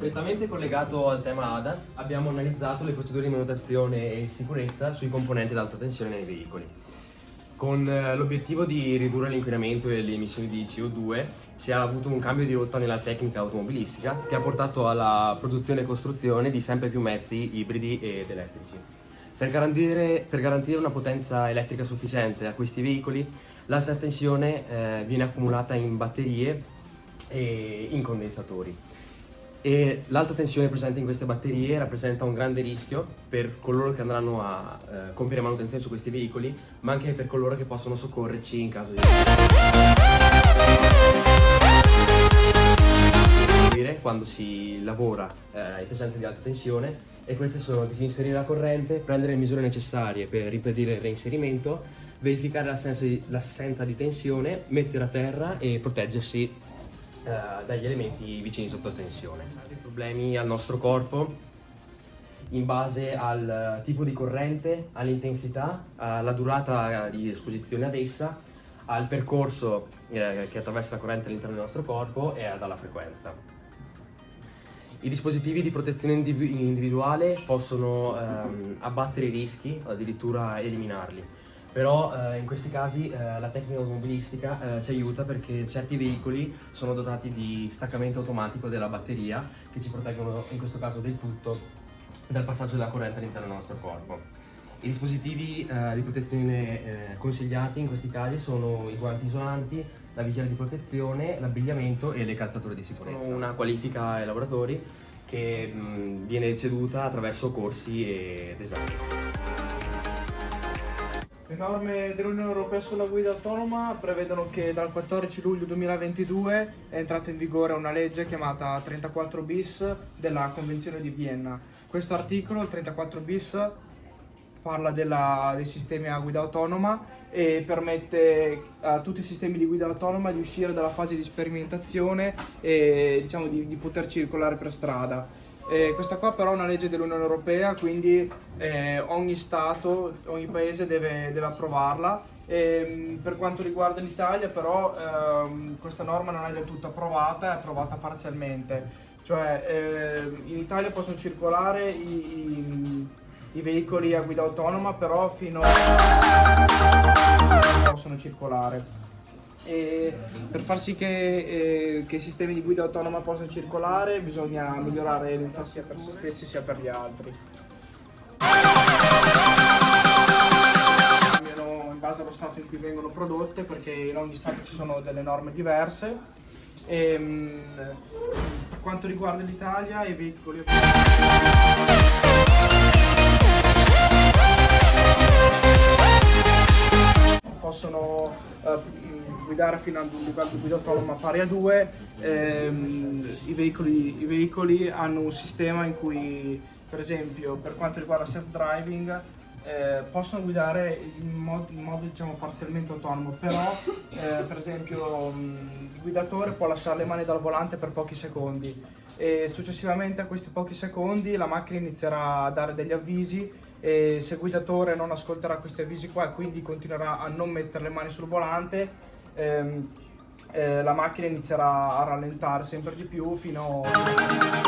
Strettamente collegato al tema ADAS, abbiamo analizzato le procedure di manutenzione e sicurezza sui componenti ad alta tensione nei veicoli. Con l'obiettivo di ridurre l'inquinamento e le emissioni di CO2 si è avuto un cambio di rotta nella tecnica automobilistica che ha portato alla produzione e costruzione di sempre più mezzi ibridi ed elettrici. Per garantire una potenza elettrica sufficiente a questi veicoli, l'alta tensione viene accumulata in batterie e in condensatori. E l'alta tensione presente in queste batterie rappresenta un grande rischio per coloro che andranno a compiere manutenzione su questi veicoli, ma anche per coloro che possono soccorrerci in caso di quando si lavora in presenza di alta tensione, e queste sono disinserire la corrente, prendere le misure necessarie per impedire il reinserimento, verificare l'assenza di tensione, mettere a terra e proteggersi dagli elementi vicini sotto tensione. I problemi al nostro corpo in base al tipo di corrente, all'intensità, alla durata di esposizione ad essa, al percorso che attraversa la corrente all'interno del nostro corpo e alla frequenza. I dispositivi di protezione individuale possono abbattere i rischi, addirittura eliminarli. Però in questi casi la tecnica automobilistica ci aiuta, perché certi veicoli sono dotati di staccamento automatico della batteria che ci proteggono in questo caso del tutto dal passaggio della corrente all'interno del nostro corpo. I dispositivi di protezione consigliati in questi casi sono i guanti isolanti, la visiera di protezione, l'abbigliamento e le calzature di sicurezza. Una qualifica ai lavoratori che viene ceduta attraverso corsi ed esami. Le norme dell'Unione Europea sulla guida autonoma prevedono che dal 14 luglio 2022 è entrata in vigore una legge chiamata 34 bis della Convenzione di Vienna. Questo articolo, il 34 bis, parla dei sistemi a guida autonoma e permette a tutti i sistemi di guida autonoma di uscire dalla fase di sperimentazione e di poter circolare per strada. Questa qua però è una legge dell'Unione Europea, quindi ogni Stato, ogni paese deve approvarla. Per quanto riguarda l'Italia però questa norma non è del tutto approvata, è approvata parzialmente. Cioè in Italia possono circolare i veicoli a guida autonoma, però fino a possono circolare. E per far sì che i sistemi di guida autonoma possano circolare bisogna migliorare l'infrastruttura sia per se stessi sia per gli altri. Cambiano in base allo stato in cui vengono prodotte, perché in ogni stato ci sono delle norme diverse. Per quanto riguarda l'Italia, i veicoli possono guidare fino ad un livello di guida autonoma pari a 2. I veicoli hanno un sistema in cui, per esempio, per quanto riguarda self-driving, possono guidare in modo parzialmente autonomo, però per esempio il guidatore può lasciare le mani dal volante per pochi secondi e successivamente a questi pochi secondi la macchina inizierà a dare degli avvisi, e se il guidatore non ascolterà questi avvisi qua e quindi continuerà a non mettere le mani sul volante, la macchina inizierà a rallentare sempre di più fino a